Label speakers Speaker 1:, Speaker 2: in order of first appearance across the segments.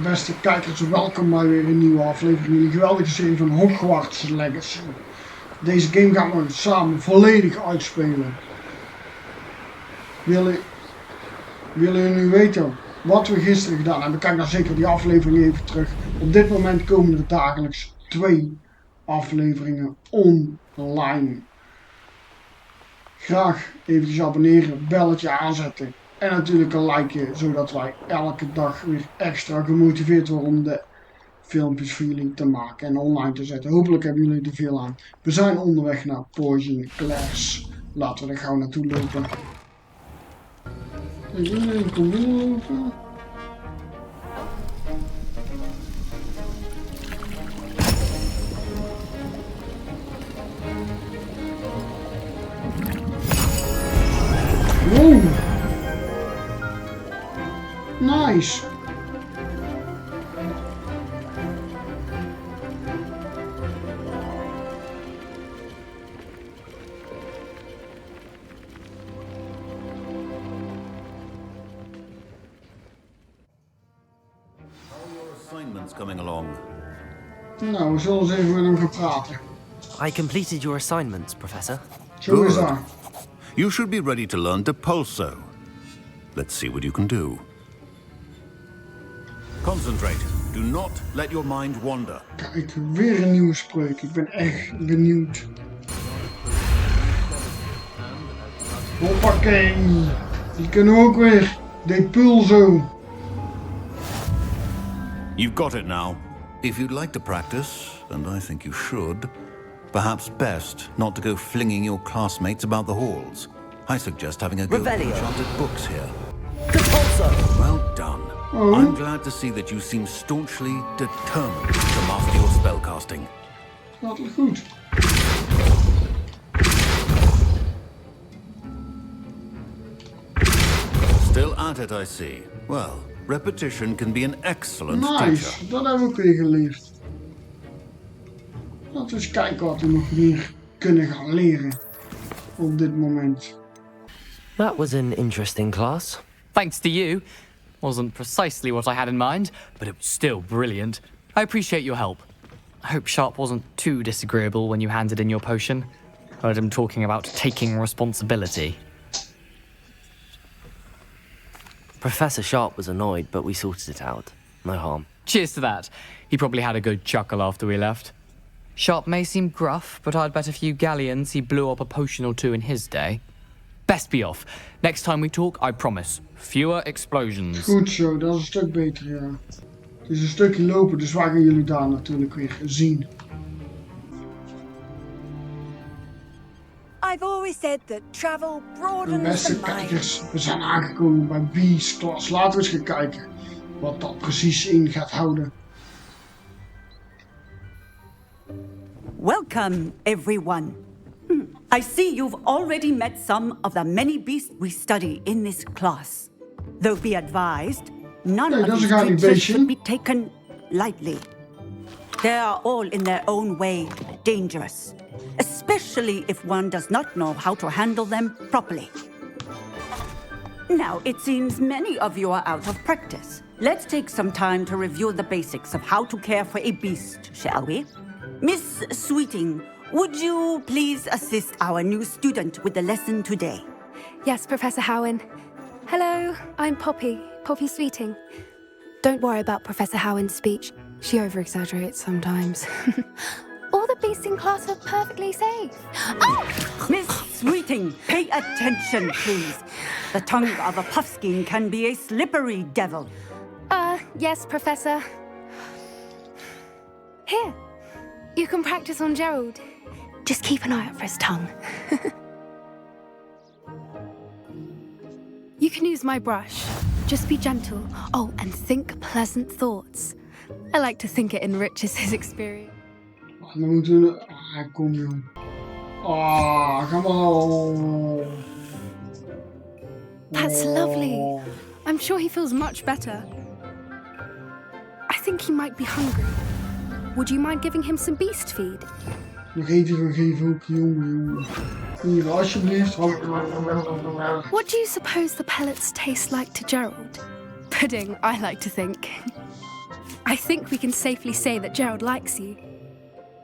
Speaker 1: Beste kijkers, welkom bij weer een nieuwe aflevering in de geweldige serie van Hogwarts Legacy. Deze game gaan we samen volledig uitspelen. Willen jullie nu weten wat we gisteren gedaan hebben? Kijk dan zeker die aflevering even terug. Op dit moment komen er dagelijks 2 afleveringen online. Graag eventjes abonneren, belletje aanzetten. En natuurlijk een likeje, zodat wij elke dag weer extra gemotiveerd worden om de filmpjes voor jullie te maken en online te zetten. Hopelijk hebben jullie er veel aan. We zijn onderweg naar Poison Class. Laten we er gauw naartoe lopen. Iedereen komt binnenlopen. Wow. Nice.
Speaker 2: Assignments coming along.
Speaker 1: Nou, we zullen eens even met hem gaan praten.
Speaker 3: I completed your assignments, Professor.
Speaker 1: Zo is dat.
Speaker 2: You should be ready to learn Depulso. Let's see what you can do. Concentrate. Do not let your mind wander.
Speaker 1: Kijk, weer een nieuwe spreuk. Ik ben echt benieuwd. Hoppakee. Die kunnen we ook weer. Depulso.
Speaker 2: You've got it now. If you'd like to practice, and I think you should, perhaps best not to go flinging your classmates about the halls. I suggest having a go at enchanted books here.
Speaker 3: Depulso!
Speaker 2: Well done.
Speaker 1: Oh.
Speaker 2: I'm glad to see that you seem staunchly determined to master your spellcasting.
Speaker 1: Dat is goed.
Speaker 2: Still at it, I see. Well, repetition can be an excellent
Speaker 1: Nice,
Speaker 2: teacher.
Speaker 1: dat hebben we ook weer geleerd. Laten we eens kijken wat we nog meer kunnen gaan leren op dit moment.
Speaker 3: That was an interesting class.
Speaker 4: Thanks to you. Wasn't precisely what I had in mind, but it was still brilliant. I appreciate your help. I hope Sharp wasn't too disagreeable when you handed in your potion. Heard him talking about taking responsibility.
Speaker 3: Professor Sharp was annoyed, but we sorted it out. No harm.
Speaker 4: Cheers to that. He probably had a good chuckle after we left. Sharp may seem gruff, but I'd bet a few galleons he blew up a potion or 2 in his day. Best be off. Next time we talk, I promise. Fewer explosions.
Speaker 1: Goed zo, dat is een stuk beter, ja. Het is een stukje lopen, dus waar gaan jullie daar natuurlijk weer zien?
Speaker 5: I've always said that travel broadens
Speaker 1: Beste
Speaker 5: the mind.
Speaker 1: kijkers, we zijn aangekomen bij B's klas. Laten we eens gaan kijken wat dat precies in gaat houden.
Speaker 6: Welcome, everyone. I see you've already met some of the many beasts we study in this class. Though be advised, none
Speaker 1: Nee,
Speaker 6: of
Speaker 1: dat is
Speaker 6: these
Speaker 1: een
Speaker 6: creatures
Speaker 1: garnibation.
Speaker 6: should be taken lightly. They are all in their own way dangerous, especially if one does not know how to handle them properly. Now, it seems many of you are out of practice. Let's take some time to review the basics of how to care for a beast, shall we? Miss Sweeting, would you please assist our new student with the lesson today?
Speaker 7: Yes, Professor Howen. Hello, I'm Poppy Sweeting. Don't worry about Professor Howen's speech. She over-exaggerates sometimes. All the beasts in class are perfectly safe. Oh!
Speaker 6: Miss Sweeting, pay attention, please. The tongue of a puffskein can be a slippery devil.
Speaker 7: Yes, Professor. Here, you can practice on Gerald. Just keep an eye out for his tongue. You can use my brush. Just be gentle. Oh, and think pleasant thoughts. I like to think it enriches his experience.
Speaker 1: Dan moeten we... kom joh. Come on.
Speaker 7: That's lovely. I'm sure he feels much better. I think he might be hungry. Would you mind giving him some beast feed?
Speaker 1: Nog eten gaan geven ook, jongen. Hier, alsjeblieft.
Speaker 7: What do you suppose the pellets taste like to Gerald? Pudding, I like to think. I think we can safely say that Gerald likes you.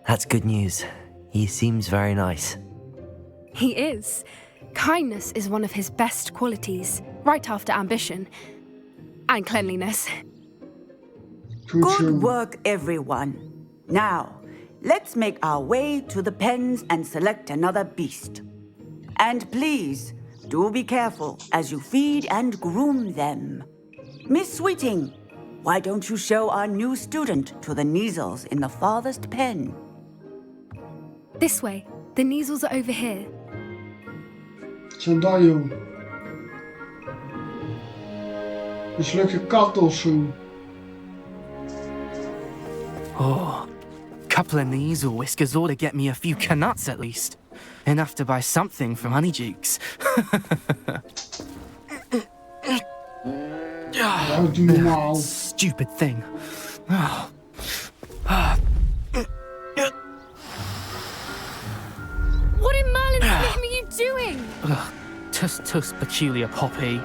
Speaker 3: That's good news. He seems very nice.
Speaker 7: He is. Kindness is one of his best qualities, right after ambition. And cleanliness.
Speaker 6: Good work, everyone. Now, let's make our way to the pens and select another beast. And please, do be careful as you feed and groom them. Miss Sweeting, why don't you show our new student to the Neasels in the farthest pen?
Speaker 7: This way. The Neasels are over here.
Speaker 1: Zo daar, joh. Mislukte kat of zo.
Speaker 8: Oh, couple of Neasel whiskers ought to get me a few canuts at least. Enough to buy something from Honeydukes.
Speaker 1: Ja, doe normaal.
Speaker 8: Stupid thing. Oh.
Speaker 7: What in Merlin's name are you doing?
Speaker 8: Tuss, peculiar Poppy.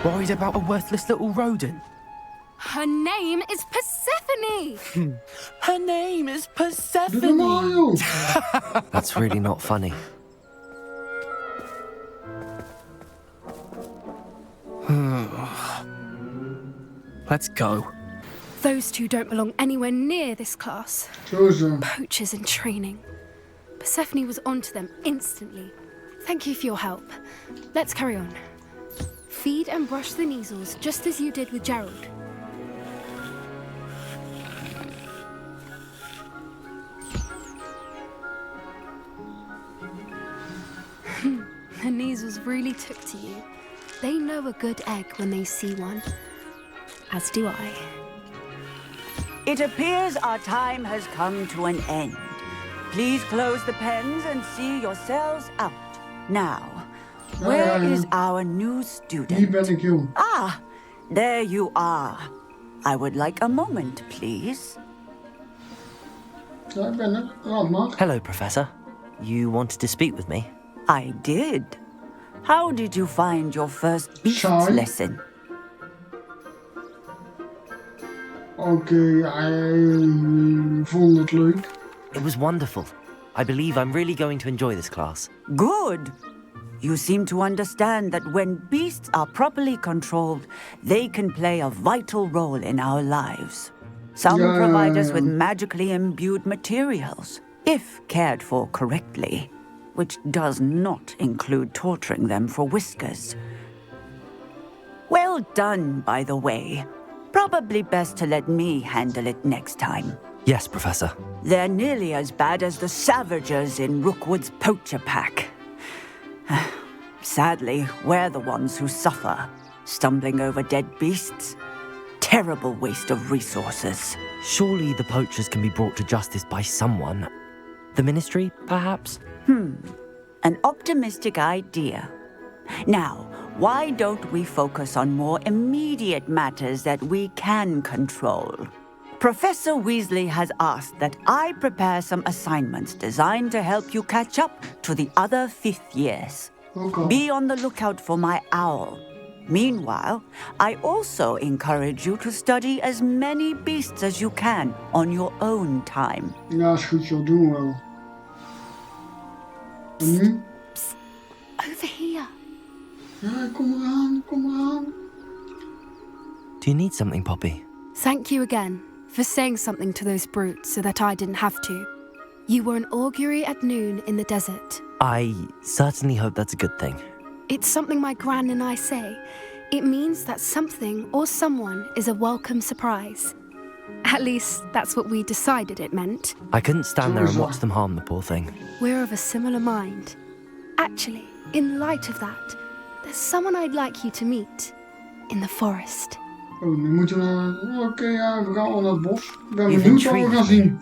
Speaker 8: Worried about a worthless little rodent.
Speaker 7: Her name is Persephone!
Speaker 8: Her name is
Speaker 1: Doe
Speaker 8: Persephone.
Speaker 1: normaal, joh.
Speaker 3: That's really not funny.
Speaker 8: Let's go.
Speaker 7: Those two don't belong anywhere near this class.
Speaker 1: Zo zo.
Speaker 7: Poachers in training. Persephone was onto them instantly. Thank you for your help. Let's carry on. Feed and brush the Neasels just as you did with Gerald. The Neasels really took to you. They know a good egg when they see one. As do I.
Speaker 6: It appears our time has come to an end. Please close the pens and see yourselves out. Now, where is our new
Speaker 1: Hier
Speaker 6: student?
Speaker 1: ben ik, joh.
Speaker 6: Ah, there you are. I would like a moment, please.
Speaker 1: Ja, ik ben er. Laat maar.
Speaker 3: Hello, Professor. You wanted to speak with me?
Speaker 6: I did. How did you find your first beasts
Speaker 1: Sorry.
Speaker 6: lesson?
Speaker 1: Oké, vond het leuk.
Speaker 3: It was wonderful. I believe I'm really going to enjoy this class.
Speaker 6: Good. You seem to understand that when beasts are properly controlled, they can play a vital role in our lives. Some
Speaker 1: Yeah.
Speaker 6: provide us with magically imbued materials, if cared for correctly, which does not include torturing them for whiskers. Well done, by the way. Probably best to let me handle it next time.
Speaker 3: Yes, Professor.
Speaker 6: They're nearly as bad as the Savagers in Rookwood's poacher pack. Sadly, we're the ones who suffer, stumbling over dead beasts. Terrible waste of resources.
Speaker 3: Surely the poachers can be brought to justice by someone. The Ministry, perhaps?
Speaker 6: An optimistic idea. Now, why don't we focus on more immediate matters that we can control? Professor Weasley has asked that I prepare some assignments designed to help you catch up to the other fifth years.
Speaker 1: Ook al.
Speaker 6: Be on the lookout for my owl. Meanwhile, I also encourage you to study as many beasts as you can on your own time.
Speaker 1: Ja, is goed, joh. Doen we wel. En nu?
Speaker 7: Over here.
Speaker 1: Ja, kom eraan, kom eraan.
Speaker 3: Do you need something, Poppy?
Speaker 7: Thank you again for saying something to those brutes so that I didn't have to. You were an augury at noon in the desert.
Speaker 3: I certainly hope that's a good thing.
Speaker 7: It's something my gran and I say. It means that something or someone is a welcome surprise. At least, that's what we decided it meant.
Speaker 3: I couldn't stand there and watch them harm the poor thing.
Speaker 7: We're of a similar mind. Actually, in light of that, there's someone I'd like you to meet. In the forest.
Speaker 1: Oh, nu moeten we naar... Oké, ja, we gaan wel naar het bos. Ik ben
Speaker 3: You've
Speaker 1: benieuwd wat we gaan
Speaker 3: intrigued
Speaker 1: zien.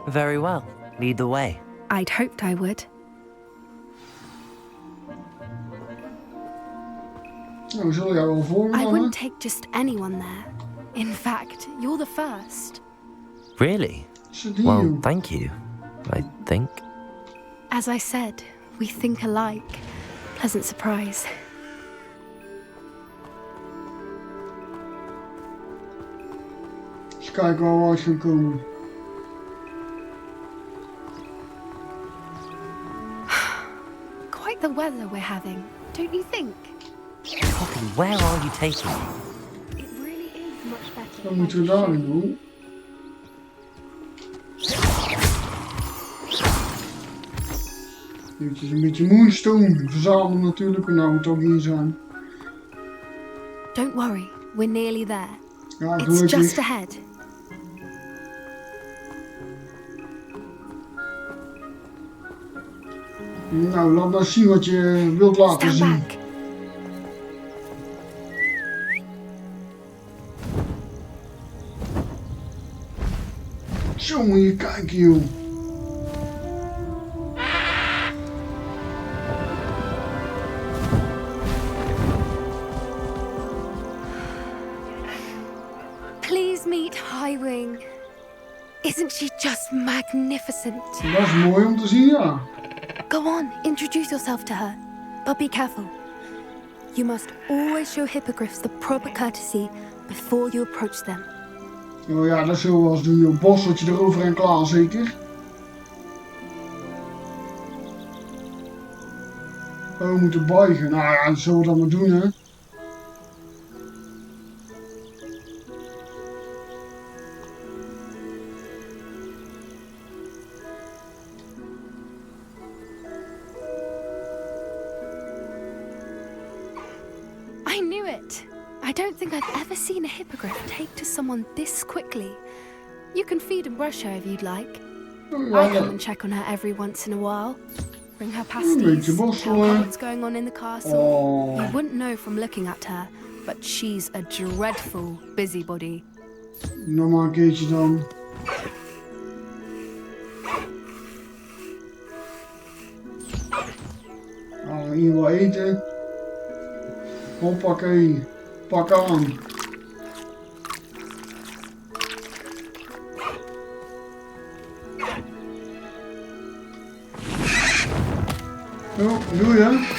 Speaker 3: Very well. Lead the way.
Speaker 7: I'd hoped I would.
Speaker 1: Nou, we zullen jou wel volgen
Speaker 7: I
Speaker 1: dan,
Speaker 7: wouldn't
Speaker 1: hè?
Speaker 7: take just anyone there. In fact, you're the first.
Speaker 3: Really?
Speaker 1: Zit hier,
Speaker 3: Well,
Speaker 1: joh.
Speaker 3: thank you, I think.
Speaker 7: As I said, we think alike. Pleasant surprise.
Speaker 1: Eens kijken waar we uit gaan komen.
Speaker 7: Quite the weather we're having, don't you think?
Speaker 3: Poppy, where are you taking me?
Speaker 7: It really is much better.
Speaker 1: Dan moeten we daarin doen. Dit is een beetje moonstone verzamelen natuurlijk, we nou toch hier zijn.
Speaker 7: Don't worry, we're nearly there.
Speaker 1: Ja,
Speaker 7: It's
Speaker 1: gelukkig.
Speaker 7: just ahead.
Speaker 1: Nou, laat maar zien wat je wilt laten
Speaker 7: Stand
Speaker 1: zien.
Speaker 7: back.
Speaker 1: Zo moet je kijken, joh.
Speaker 7: Please meet Highwing. Isn't she just magnificent?
Speaker 1: Dat is mooi om te zien, ja.
Speaker 7: Go on, introduce yourself to her. But be careful. You must always show hippogriffs the proper courtesy before you approach them.
Speaker 1: Oh ja, dat zullen we wel eens doen, joh. Borseltje erover en klaar, zeker. Oh, we moeten buigen. Nou ja, dat zullen we dan maar doen, hè.
Speaker 7: I knew it. I don't think I've ever seen a hippogriff take to someone this quickly. You can feed and brush her if you'd like. I come and check on her every once in a while. Bring her pasties, tell her what's going on in the castle. You wouldn't know from looking at her, but she's a dreadful busybody.
Speaker 1: Nog maar een keertje dan. Nou, hier wat eten. Hoppakee. Pak aan. Zo, doe je?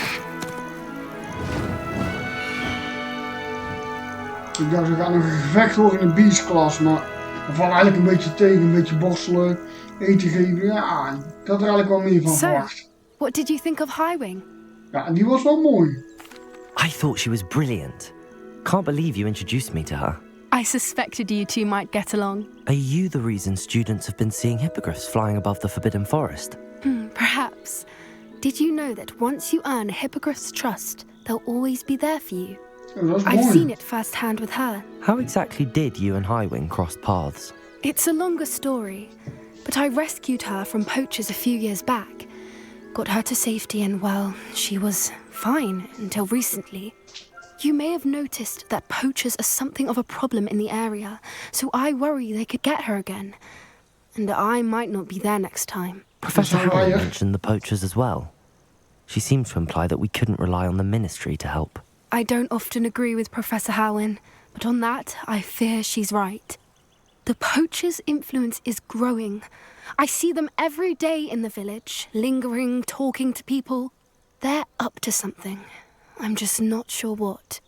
Speaker 1: Ik dacht, er gaat nog een gevecht worden in de beastklas, maar dat valt eigenlijk een beetje tegen, een beetje borstelen, eten geven. Ja, ik had er eigenlijk wel meer van verwacht.
Speaker 7: What did you think of Highwing?
Speaker 1: Ja, die was wel mooi.
Speaker 3: I thought she was brilliant. Can't believe you introduced me to her.
Speaker 7: I suspected you two might get along.
Speaker 3: Are you the reason students have been seeing hippogriffs flying above the Forbidden Forest?
Speaker 7: Perhaps. Did you know that once you earn a hippogriff's trust, they'll always be there for you?
Speaker 1: Ja, dat is
Speaker 7: I've
Speaker 1: mooi.
Speaker 7: seen it firsthand with her.
Speaker 3: How exactly did you and Highwing cross paths?
Speaker 7: It's a longer story, but I rescued her from poachers a few years back. Got her to safety and, well, she was fine until recently. You may have noticed that poachers are something of a problem in the area, so I worry they could get her again. And I might not be there next time.
Speaker 3: Professor
Speaker 1: Sorry,
Speaker 3: Howard
Speaker 1: yeah.
Speaker 3: mentioned the poachers as well. She seemed to imply that we couldn't rely on the Ministry to help.
Speaker 7: I don't often agree with Professor Howin, but on that, I fear she's right. The poachers' influence is growing. I see them every day in the village, lingering, talking to people. They're up to something. I'm just not sure what.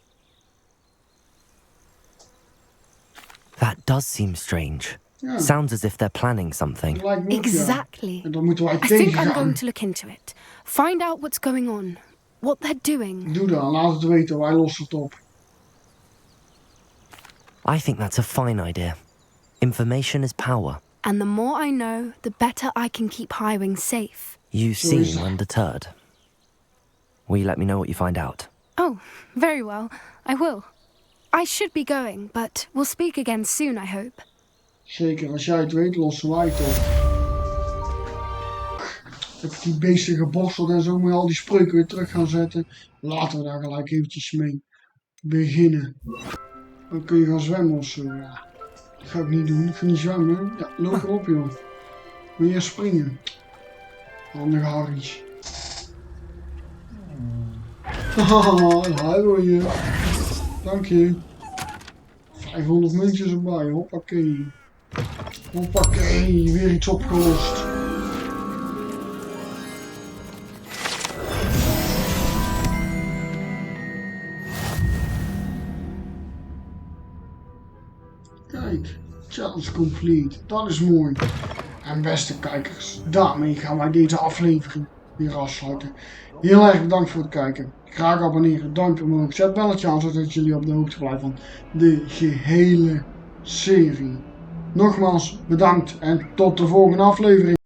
Speaker 3: That does seem strange.
Speaker 1: Ja,
Speaker 3: Sounds as if they're planning something.
Speaker 1: lijkt me ook, ja.
Speaker 7: Exactly.
Speaker 1: En dan moeten wij
Speaker 7: I think I'm
Speaker 1: tegengaan.
Speaker 7: going to look into it. Find out what's going on, what they're doing.
Speaker 1: Doe dan, laat het weten, wij lossen het op.
Speaker 3: I think that's a fine idea. Information is power.
Speaker 7: And the more I know, the better I can keep Highwing safe.
Speaker 3: You
Speaker 1: So is
Speaker 3: seem
Speaker 1: that-
Speaker 3: undeterred. Will you let me know what you find out?
Speaker 7: Oh, very well. I will. I should be going, but we'll speak again soon, I hope.
Speaker 1: Zeker, als jij het weet, lossen wij het op. Heb ik die beesten geborsteld en zo, moet je al die spreuken weer terug gaan zetten. Laten we daar gelijk eventjes mee beginnen. Dan kun je gaan zwemmen of zo, ja. Dat ga ik niet doen, ik ga niet zwemmen. Ja, loop erop joh. Wil je springen? Handige Harry's. Haha, hij wil je. Dank je. 500 muntjes erbij, hoppakee. Hoppakee, weer iets opgelost. Kijk, challenge complete. Dat is mooi. En beste kijkers, daarmee gaan wij deze aflevering weer afsluiten. Heel erg bedankt voor het kijken. Graag abonneren, duimpje omhoog, zet belletje aan zodat jullie op de hoogte blijven van de gehele serie. Nogmaals bedankt en tot de volgende aflevering.